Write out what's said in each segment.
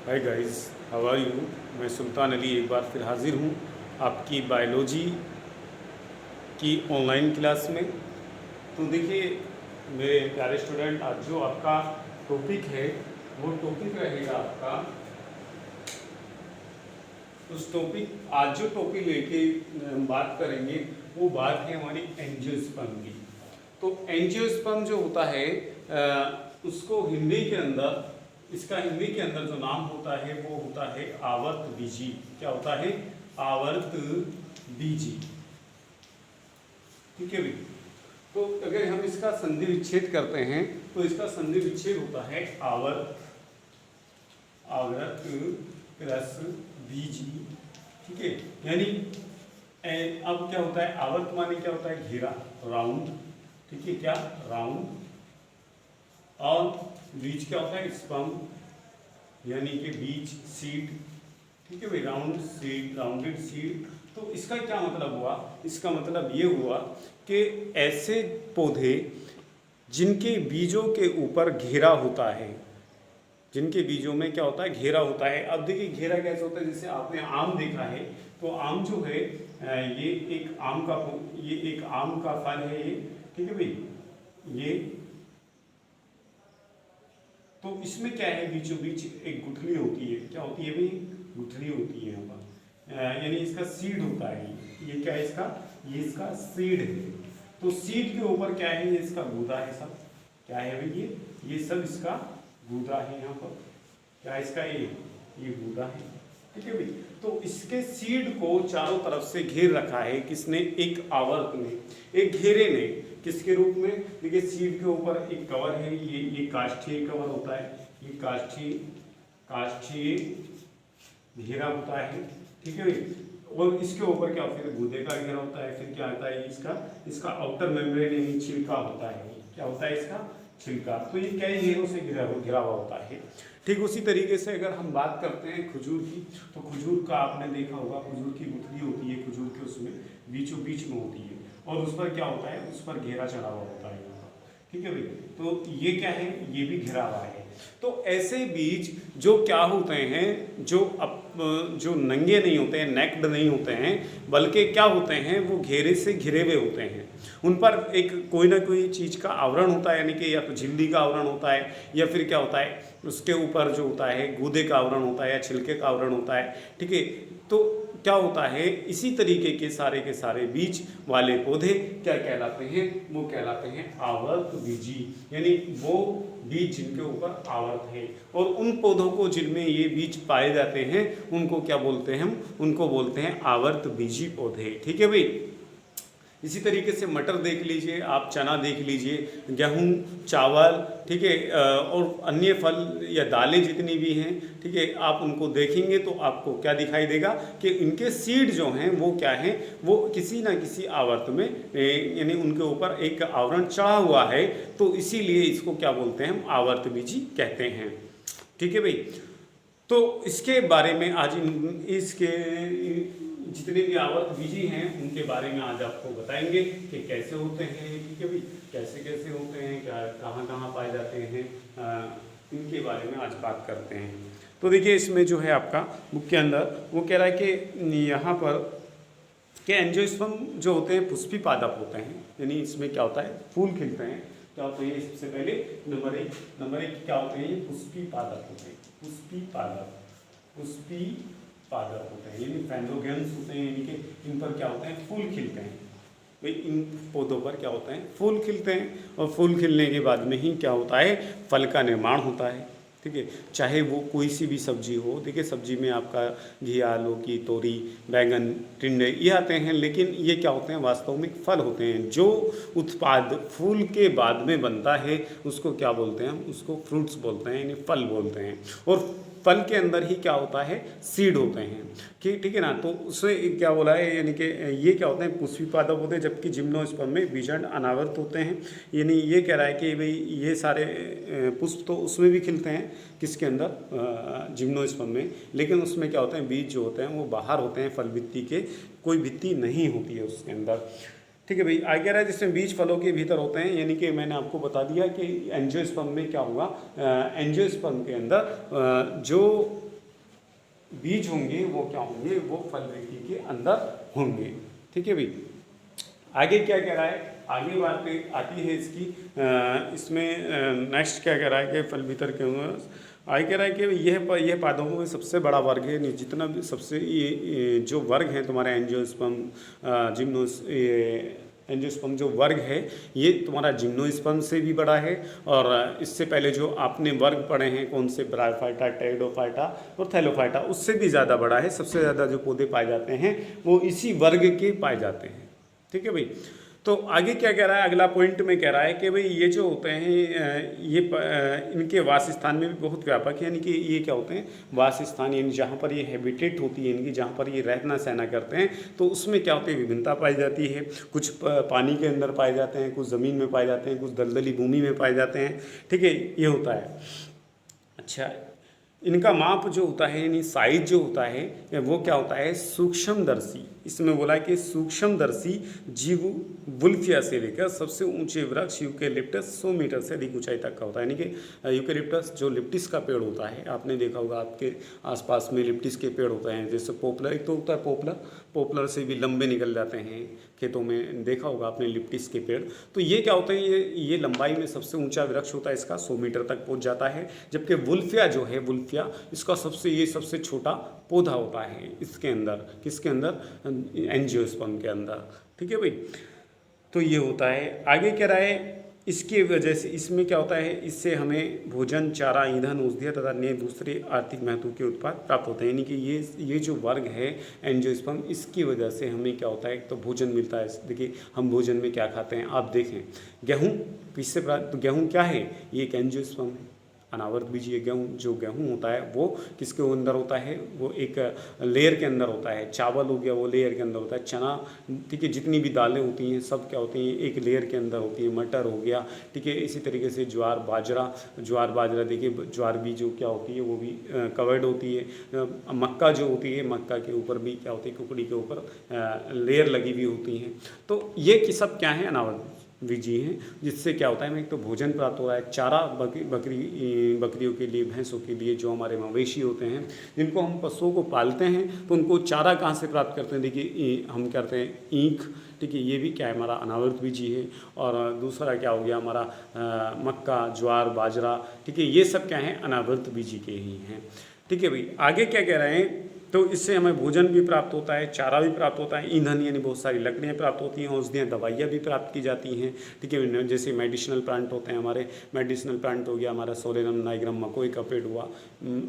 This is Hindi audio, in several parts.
Hi guys, how are you. मैं सुल्तान अली एक बार फिर हाजिर हूँ आपकी बायोलॉजी की ऑनलाइन क्लास में। तो देखिए मेरे प्यारे स्टूडेंट, आज जो आपका टॉपिक है वो टॉपिक रहेगा आपका उस टॉपिक आज जो टॉपिक लेके हम बात करेंगे वो बात है हमारी एंजियोस्पर्म की। तो एंजियोस्पर्म जो होता है उसको हिंदी के अंदर इसका हिंदी के अंदर जो नाम होता है वो होता है आवर्त बीजी। क्या होता है? आवर्त बीजी। ठीक है भाई। तो अगर हम इसका संधि विच्छेद करते हैं तो इसका संधि विच्छेद होता है आवर्त प्लस बीजी। ठीक है, यानी अब क्या होता है? आवर्त माने क्या होता है? घेरा, राउंड। ठीक है, क्या? राउंड। और बीज क्या होता है? स्पर्म, यानी कि बीज, सीड। ठीक है भाई, राउंड सीड, राउंडेड सीड। तो इसका क्या मतलब हुआ? इसका मतलब ये हुआ कि ऐसे पौधे जिनके बीजों के ऊपर घेरा होता है, जिनके बीजों में क्या होता है? घेरा होता है। अब देखिए घेरा कैसे होता है, जैसे आपने आम देखा है तो आम जो है ये एक आम का फल है ये। ठीक है भाई, ये तो इसमें क्या है? बीचों बीच एक गुठली होती है। क्या होती है भाई? गुठली होती है यहाँ पर, यानी इसका सीड होता है। ये क्या है इसका? ये इसका सीड है। तो सीड के ऊपर क्या है? ये इसका गूदा है सब। क्या है भाई? ये सब इसका गूदा है यहाँ पर। क्या है इसका? ये गूदा है। ठीक है भाई। तो इसके सीड को चारों तरफ से घेर रखा है किसने? एक आवर्त ने, एक घेरे ने। किसके रूप में? देखिए सीड के ऊपर एक कवर है, ये काष्ठीय कवर होता है। ये काष्ठीय घेरा होता है। ठीक है भाई। और इसके ऊपर क्या? फिर गूदे का घेरा होता है। फिर क्या आता है? इसका आउटर मेम्ब्रेन यानी छिलका होता है। क्या होता है इसका? छिलका। तो ये कई घेरों से घिरा हुआ होता है। ठीक उसी तरीके से अगर हम बात करते हैं खजूर की, तो खजूर का आपने देखा होगा, खजूर की गुठली होती है, खजूर के उसमें बीचों बीच में होती है, और उस पर क्या होता है? उस पर घेरा चढ़ा हुआ होता है। ठीक है भाई। तो ये क्या है? ये भी घिरा हुआ है। तो ऐसे बीज जो क्या होते हैं, जो नंगे नहीं होते हैं, नेक्ड नहीं होते हैं, बल्कि क्या होते हैं? वो घेरे से घिरे हुए होते हैं। उन पर एक कोई ना कोई चीज़ का आवरण होता है, यानी कि या तो झिल्ली का आवरण होता है, या फिर क्या होता है उसके ऊपर जो होता है गूदे का आवरण होता है, या छिलके का आवरण होता है। ठीक है। तो क्या होता है? इसी तरीके के सारे बीज वाले पौधे क्या कहलाते हैं? वो कहलाते हैं आवर्त बीजी, यानी वो बीज जिनके ऊपर आवर्त है। और उन पौधों को जिनमें ये बीज पाए जाते हैं उनको क्या बोलते हैं? हम उनको बोलते हैं आवर्त बीजी पौधे। ठीक है भाई। इसी तरीके से मटर देख लीजिए आप, चना देख लीजिए, गेहूँ, चावल। ठीक है, और अन्य फल या दालें जितनी भी हैं, ठीक है, आप उनको देखेंगे तो आपको क्या दिखाई देगा कि इनके सीड जो हैं वो क्या हैं? वो किसी ना किसी आवर्त में, यानी उनके ऊपर एक आवरण चढ़ा हुआ है। तो इसीलिए इसको क्या बोलते हैं? हम आवर्त बीजी कहते हैं। ठीक है भाई। तो इसके बारे में आज इसके जितने भी आवर्त बीजी हैं उनके बारे में आज आपको बताएंगे कि कैसे होते हैं। ठीक है भाई, कैसे कैसे होते हैं, क्या कहाँ कहाँ पाए जाते हैं, इनके बारे में आज बात करते हैं। तो देखिए इसमें जो है आपका बुक के अंदर वो कह रहा है कि यहाँ पर कि एंजियोस्पर्म जो होते हैं पुष्पी पादप होते हैं, यानी इसमें क्या होता है? फूल खिलते हैं। क्या होते हैं? सबसे पहले नंबर एक क्या होते हैं? ये पुष्पी पादप होते हैं। पुष्पी पादप होते हैं, यानी फैंडोगेम्स होते हैं, यानी कि इन पर क्या होते हैं? फूल खिलते हैं। भाई इन पौधों पर क्या होते हैं? फूल खिलते हैं। और फूल खिलने के बाद में ही क्या होता है? फल का निर्माण होता है। ठीक है, चाहे वो कोई सी भी सब्जी हो। देखिए सब्जी में आपका घिया, लौकी, तोरी, बैंगन, टिंडे ये आते हैं, लेकिन ये क्या होते हैं? वास्तव में फल होते हैं। जो उत्पाद फूल के बाद में बनता है उसको क्या बोलते हैं? हम उसको फ्रूट्स बोलते हैं, यानी फल बोलते हैं। और फल के अंदर ही क्या होता है? सीड होते हैं। ठीक है ना। तो उससे क्या बोला है, यानी कि ये क्या होते हैं? पुष्पी पादप होते हैं, जबकि जिम्नोस्पर्म में बीजांड अनावर्त होते हैं। यानी ये कह रहा है कि भाई ये सारे पुष्प तो उसमें भी खिलते हैं, किसके अंदर? जिम्नोस्पर्म में, लेकिन उसमें क्या होते हैं? बीज जो होते हैं वो बाहर होते हैं, फल भित्ति के, कोई भित्ति नहीं होती है उसके अंदर। ठीक है भाई। आगे कह रहा है जिसमें बीज फलों के भीतर होते हैं, यानी कि मैंने आपको बता दिया कि एंजियोस्पर्म में क्या होगा? एंजियोस्पर्म के अंदर जो बीज होंगे वो क्या होंगे, वो फलवृक्ति के अंदर होंगे। ठीक है भाई। आगे क्या कह रहा है, आगे बात आती है इसकी इसमें नेक्स्ट क्या कह रहा है कि फल भीतर के आगे कह रहा है कि यह पादपों में सबसे बड़ा वर्ग है। जितना भी सबसे ये जो वर्ग है तुम्हारा एंजियोस्पर्म जिम्नोस एंजियोस्पर्म जो वर्ग है ये तुम्हारा जिम्नोस्पर्म से भी बड़ा है। और इससे पहले जो आपने वर्ग पढ़े हैं कौन से, ब्रायोफाइटा, टेरिडोफाइटा और थैलोफाइटा, उससे भी ज़्यादा बड़ा है। सबसे ज़्यादा जो पौधे पाए जाते हैं वो इसी वर्ग के पाए जाते हैं। ठीक है भाई। तो आगे क्या कह रहा है, अगला पॉइंट में कह रहा है कि भाई ये जो होते हैं ये इनके वास स्थान में भी बहुत व्यापक है। यानी कि ये क्या होते हैं, वास स्थान, यानी जहाँ पर ये हैबिटेट होती है, यानी कि जहाँ पर ये रहना सहना करते हैं, तो उसमें क्या होती है, विभिन्नता पाई जाती है। कुछ पानी के अंदर पाए जाते हैं, कुछ ज़मीन में पाए जाते हैं, कुछ दलदली भूमि में पाए जाते हैं। ठीक है, ये होता है। अच्छा, इनका माप जो होता है यानी साइज जो होता है वो क्या होता है, सूक्ष्मदर्शी। इसमें बोला कि सूक्ष्मदर्शी जीव वुल्फिया से लेकर सबसे ऊंचे वृक्ष यूकेलिप्टस 100 मीटर से अधिक ऊंचाई तक का होता है। यानी कि यूकेलिप्टस जो लिप्टिस का पेड़ होता है, आपने देखा होगा आपके आसपास में लिप्टिस के पेड़ होते हैं। जैसे पॉपुलर एक तो होता है पॉपुलर से भी लंबे निकल जाते हैं, खेतों में देखा होगा आपने लिप्टिस के पेड़। तो ये क्या होते हैं, ये लंबाई में सबसे ऊंचा वृक्ष होता है, इसका 100 मीटर तक पहुंच जाता है। जबकि वुल्फिया जो है, वुल्फिया इसका सबसे छोटा पौधा होता है इसके अंदर, किसके अंदर, एंजियोस्पर्म के अंदर। ठीक है भाई। तो ये होता है। आगे कह रहा है इसकी वजह से इसमें क्या होता है, इससे हमें भोजन, चारा, ईंधन, औषधियाँ तथा अन्य दूसरे आर्थिक महत्व के उत्पाद प्राप्त होते हैं। यानी कि ये जो वर्ग है एंजियोस्पर्म, इसकी वजह से हमें क्या होता है, एक तो भोजन मिलता है। देखिए हम भोजन में क्या खाते हैं, आप देखें गेहूँ किससे प्राप्त, तो गेहूँ क्या है, ये एक एंजियोस्पर्म है, अनावर्त बीजीय गेहूँ। जो गेहूँ होता है वो किसके अंदर होता है, वो एक लेयर के अंदर होता है। चावल हो गया वो लेयर के अंदर होता है। चना, ठीक है, जितनी भी दालें होती हैं सब क्या होती हैं, एक लेयर के अंदर होती है। मटर हो गया, ठीक है। इसी तरीके से ज्वार बाजरा देखिए, ज्वार भी जो क्या होती है वो भी कवर्ड होती है। मक्का जो होती है, मक्का के ऊपर भी क्या होती है, कुकड़ी के ऊपर लेयर लगी हुई होती हैं। तो ये कि सब क्या है, अनावर्त बीजी हैं। जिससे क्या होता है, हमें एक तो भोजन प्राप्त हो रहा है, चारा बकरियों के लिए, भैंसों के लिए, जो हमारे मवेशी होते हैं जिनको हम पशुओं को पालते हैं, तो उनको चारा कहाँ से प्राप्त करते हैं, देखिए हम करते हैं ईख। ठीक है, ये भी क्या है, हमारा अनावर्त बीजी है। और दूसरा क्या हो गया हमारा मक्का, ज्वार, बाजरा, ठीक है, ये सब क्या है, अनावर्त बीजी के ही हैं। ठीक है भाई। आगे क्या कह रहे हैं, तो इससे हमें भोजन भी प्राप्त होता है, चारा भी प्राप्त होता है, ईंधन यानी बहुत सारी लकड़ियाँ प्राप्त होती हैं, औषधियाँ, दवाइयाँ भी प्राप्त की जाती हैं। ठीक है, जैसे मेडिसिनल प्लांट होते हैं हमारे, मेडिसिनल प्लांट हो गया हमारा सोलेनम नाइग्रम, मकोई का पेड़ हुआ,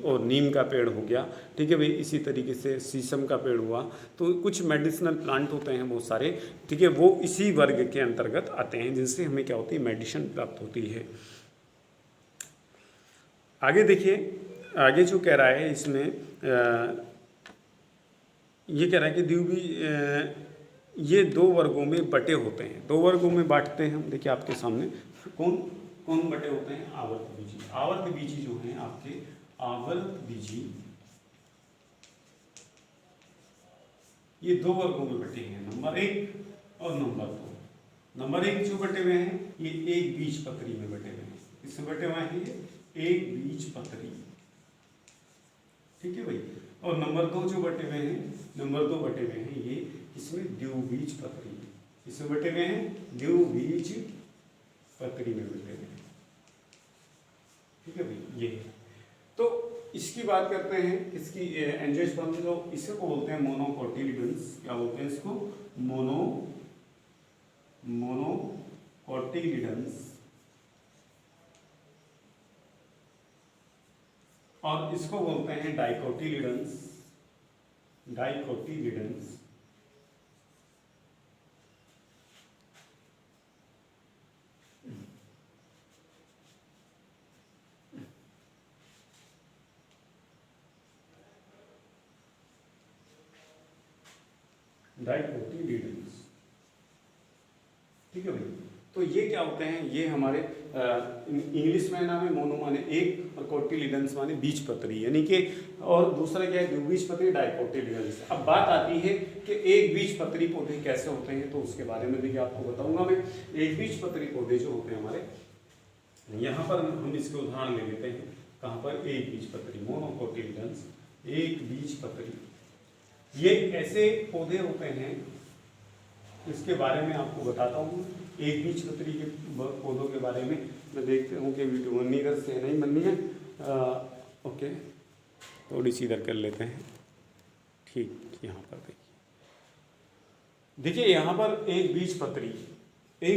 और नीम का पेड़ हो गया। ठीक है भाई। इसी तरीके से शीशम का पेड़ हुआ। तो कुछ मेडिसिनल प्लांट होते हैं बहुत सारे, ठीक है, वो इसी वर्ग के अंतर्गत आते हैं, जिनसे हमें क्या होती है, मेडिसिन प्राप्त होती है। आगे देखिए, आगे जो कह रहा है इसमें ये कह रहा है कि ये दो वर्गों में बटे होते हैं। दो वर्गों में बांटते हैं हम, देखिए आपके सामने कौन कौन बटे होते हैं, आवर्त बीजी। आवर्त बीजी जो हैं आपके, आवर्त बीजी ये दो वर्गों में बटे हैं, नंबर 1 और नंबर 2। नंबर 1 जो बटे हुए हैं ये एक बीज पत्री में बटे हुए हैं। किसमें बटे हुए हैं, ये एक बीज पत्री। ठीक है भाई। और नंबर 2 जो बटे हुए हैं, नंबर 2 बटे हुए हैं ये इसमें द्विबीज पत्री। इसमें बटे हुए हैं द्विबीज पत्री में बटे हुए हैं। ठीक है भाई, ये तो इसकी बात करते हैं, इसकी एंजियोस्पर्म जो इसको बोलते हैं मोनोकोटिलिडन्स। क्या बोलते हैं इसको, मोनोकोटिलिडन्स। और इसको बोलते हैं डाइकोटिलिडन्स। डाइकोटिलिडन्स। डाइकोटिलिडन्स। ठीक है भाई। तो ये क्या होते हैं, ये हमारे इंग्लिश में नाम है मोनो माने एक, और कोटिलिडन्स माने बीज पत्री, यानी कि, और दूसरा क्या है, द्विबीज पत्री, डाइकोटिलिडन्स। अब बात आती है कि एक बीज पत्री पौधे कैसे होते हैं, तो उसके बारे में भी आपको बताऊंगा मैं। एक बीज पत्री पौधे जो होते हैं हमारे, यहाँ पर हम इसके उदाहरण ले लेते हैं। कहाँ पर, एक बीज पत्री मोनोकोटिलिडन्स। एक बीजपत्री। ये ऐसे पौधे होते हैं, इसके बारे में आपको बताता हूँ। एक बीजपत्री के पौधों के बारे में मैं देखते हूँ कि वीडियो बननी इधर से नहीं बननी है। ओके, थोड़ी सी इधर कर लेते हैं। ठीक, यहाँ पर देखिए यहाँ पर एक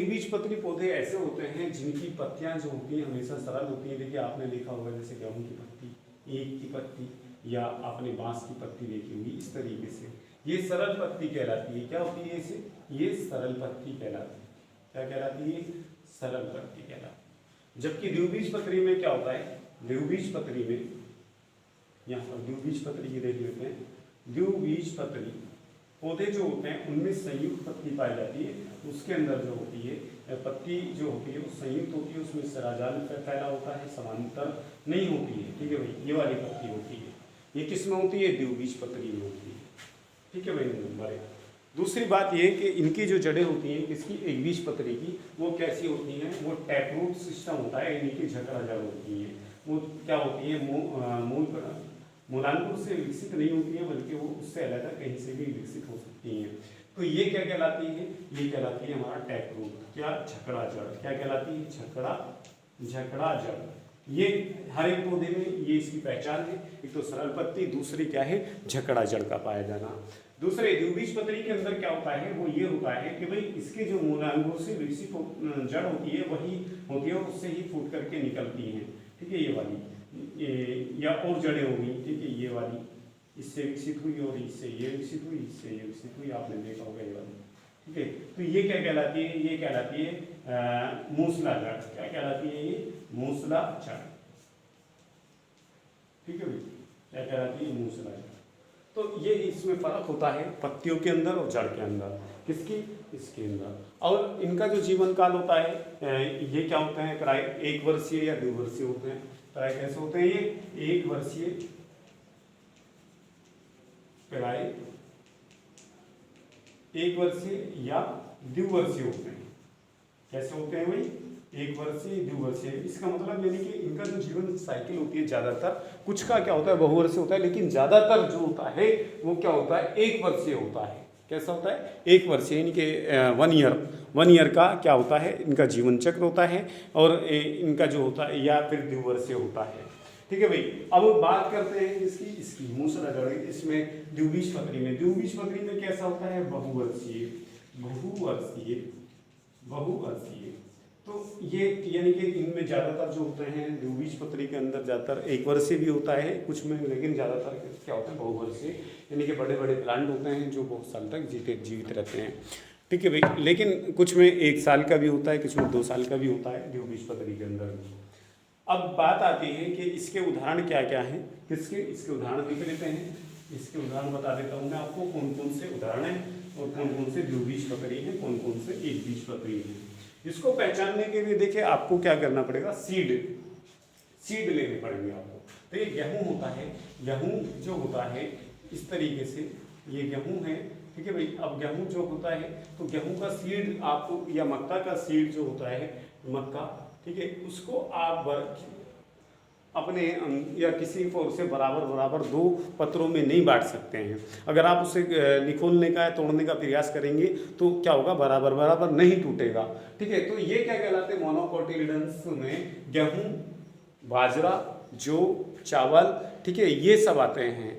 बीजपत्री पौधे ऐसे होते हैं जिनकी पत्तियां जो होती हैं हमेशा सरल होती हैं। देखिए आपने देखा होगा जैसे गेहूं की पत्ती, ईख की पत्ती, या आपने बांस की पत्ती देखी होगी, इस तरीके से ये सरल पत्ती कहलाती है। क्या होती है इसे? ये सरल पत्ती कहलाती है। क्या कहलाती है? सरल पत्ती कहलाती है। जबकि द्विबीजपत्री में क्या होता है? द्विबीजपत्री में, यहाँ पर द्विबीजपत्री की देख लेते हैं। द्विबीजपत्री पौधे जो होते हैं उनमें संयुक्त पत्ती पाई जाती है। उसके अंदर जो होती है पत्ती जो होती है वो संयुक्त होती है, उसमें सराजाल फैला होता है, समांतर नहीं होती है। ठीक है भाई, ये वाली पत्ती होती है। ये किस में होती है? द्विबीजपत्री में होती है। ठीक है भाई, नंबर एक। दूसरी बात ये कि इनकी जो जड़ें होती हैं किसकी? एक बीजपत्री की, वो कैसी होती हैं? वो टैप रूट सिस्टम होता है, इनकी झकड़ा जड़ होती है। वो क्या होती है? मूलांकुर से विकसित नहीं होती है, बल्कि वो उससे अलग कहीं से भी विकसित हो सकती हैं। तो ये क्या कहलाती है? ये कहलाती है हमारा टैप रूट। क्या? झकड़ा जड़। क्या कहलाती है? झकड़ा जड़। ये हर एक पौधे में ये इसकी पहचान है। एक तो सरल पत्ती, दूसरी क्या है? झकड़ा जड़ का पाया जाना। दूसरे द्विबीजपत्री के अंदर क्या होता है? वो ये होता है कि भाई इसके जो मूलांकुर से विकसित जड़ होती है वही होती है, उससे ही फूट करके निकलती है। ठीक है, ये वाली या और जड़ें होंगी। ठीक है, ये वाली इससे विकसित हुई और इससे ये विकसित हुई, इससे ये विकसित हुई, आपने देखा होगा ये वाली। ठीक है, तो ये क्या कहलाती है? ये कहलाती है मूसला जड़। क्या कहलाती है? ये मूसला जड़। ठीक है भाई, क्या कहलाती है? मूसला जड़। तो ये इसमें फर्क होता है पत्तियों के अंदर और जड़ के अंदर। किसकी? इसके अंदर। और इनका जो जीवन काल होता है ये क्या होता है? प्राय 1 वर्षीय या 2 वर्षीय होते हैं। प्राय कैसे होते हैं? ये 1 वर्षीय, प्राय 1 वर्षीय या 2 वर्षीय होते हैं। कैसे होते हैं भाई? 1 वर्षीय, 2 वर्षीय। इसका मतलब यानी कि इनका जो जीवन साइकिल होती है ज्यादातर, कुछ का क्या होता है? बहुवर्षीय होता है, लेकिन ज्यादातर जो होता है वो क्या होता है? 1 वर्षीय होता है। कैसा होता है? 1 वर्षीय, यानी कि 1 ईयर का क्या होता है? इनका जीवन चक्र होता है। और इनका जो होता है या फिर 2 वर्षीय होता है। ठीक है भाई, अब बात करते हैं इसकी मूसला जड़। इसमें द्विबीजपत्री में कैसा होता है? बहुवर्षीय। तो ये यानी कि इनमें ज्यादातर जो होते हैं द्विबीजपत्री के अंदर ज्यादातर 1 वर्षीय भी होता है कुछ में, लेकिन ज्यादातर क्या होता है? बहुवर्षीय, यानी कि बड़े बड़े प्लांट होते हैं जो बहुत साल तक जीवित रहते हैं। ठीक है भाई, लेकिन कुछ में 1 साल का भी होता है, कुछ में 2 साल का भी होता है द्विबीजपत्री के अंदर। अब बात आती है कि इसके उदाहरण क्या क्या हैं। इसके उदाहरण देख लेते हैं। इसके उदाहरण बता देता हूँ मैं आपको, कौन कौन से उदाहरण हैं और कौन कौन से द्विबीजपत्री हैं, कौन कौन से एक बीजपत्री हैं। इसको पहचानने के लिए देखिए आपको क्या करना पड़ेगा? सीड लेने पड़ेंगे आपको। तो ये गेहूं होता है, गेहूं जो होता है इस तरीके से, ये गेहूं है। ठीक है भाई, अब गेहूं जो होता है तो गेहूं का सीड आपको, या मक्का का सीड जो होता है, मक्का, ठीक है, उसको आप अपने या किसी फोर से बराबर 2 पत्रों में नहीं बांट सकते हैं। अगर आप उसे निकोलने का या तोड़ने का प्रयास करेंगे तो क्या होगा? बराबर नहीं टूटेगा। ठीक है, तो ये क्या कहलाते हैं? मोनोकोटिलिडन्स में गेहूं, बाजरा, जौ, चावल, ठीक है, ये सब आते हैं।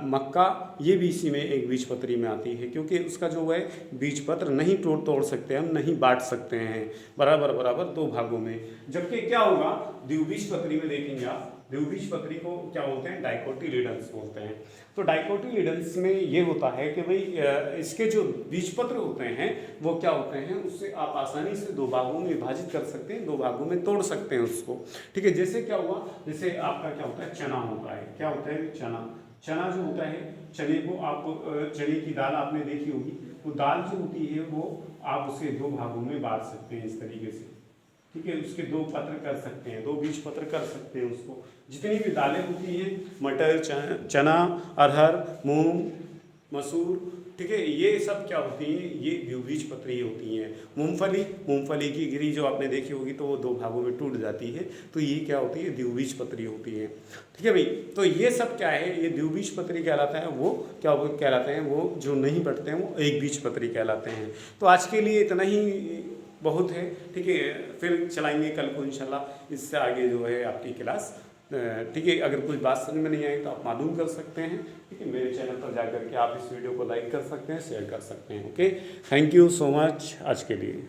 मक्का, ये भी इसी में एक बीजपत्री में आती है, क्योंकि उसका जो है बीजपत्र नहीं तोड़ सकते, हम नहीं बांट सकते हैं बराबर 2 भागों में। जबकि क्या होगा? द्विबीजपत्री में देखेंगे आप, द्विबीजपत्री को क्या बोलते हैं? डाइकोटिलिडन्स बोलते हैं। तो डाइकोटिलिडन्स में ये होता है कि भाई इसके जो बीजपत्र होते हैं वो क्या होते हैं? उससे आप आसानी से 2 भागों में विभाजित कर सकते हैं, 2 भागों में तोड़ सकते हैं उसको। ठीक है, जैसे क्या हुआ? जैसे आपका क्या होता है? चना होता है। क्या होता है? चना जो होता है, चने को आप, चने की दाल आपने देखी होगी, वो दाल जो होती है वो आप उसे 2 भागों में बांट सकते हैं इस तरीके से। ठीक है, उसके 2 पत्र कर सकते हैं, 2 बीज पत्र कर सकते हैं उसको। जितनी भी दालें होती हैं, मटर, चना, अरहर, मूंग, मसूर, ठीक है, ये सब क्या होती हैं, ये द्विबीजपत्री होती हैं। मूंगफली की गिरी जो आपने देखी होगी तो वो 2 भागों में टूट जाती है, तो ये क्या होती है, द्विबीजपत्री होती है। ठीक है भाई, तो ये सब क्या है, ये द्विबीजपत्री कहलाता है। वो क्या कहलाते हैं, वो जो नहीं बढ़ते हैं वो एक बीजपत्री कहलाते हैं। तो आज के लिए इतना ही बहुत है, ठीक है, फिर चलाएंगे कल को इंशाल्लाह इससे आगे जो है आपकी क्लास। ठीक है, अगर कुछ बात समझ में नहीं आई तो आप मालूम कर सकते हैं, ठीक है, मेरे चैनल पर जाकर के आप इस वीडियो को लाइक कर सकते हैं, शेयर कर सकते हैं। Okay, thank you so much आज के लिए।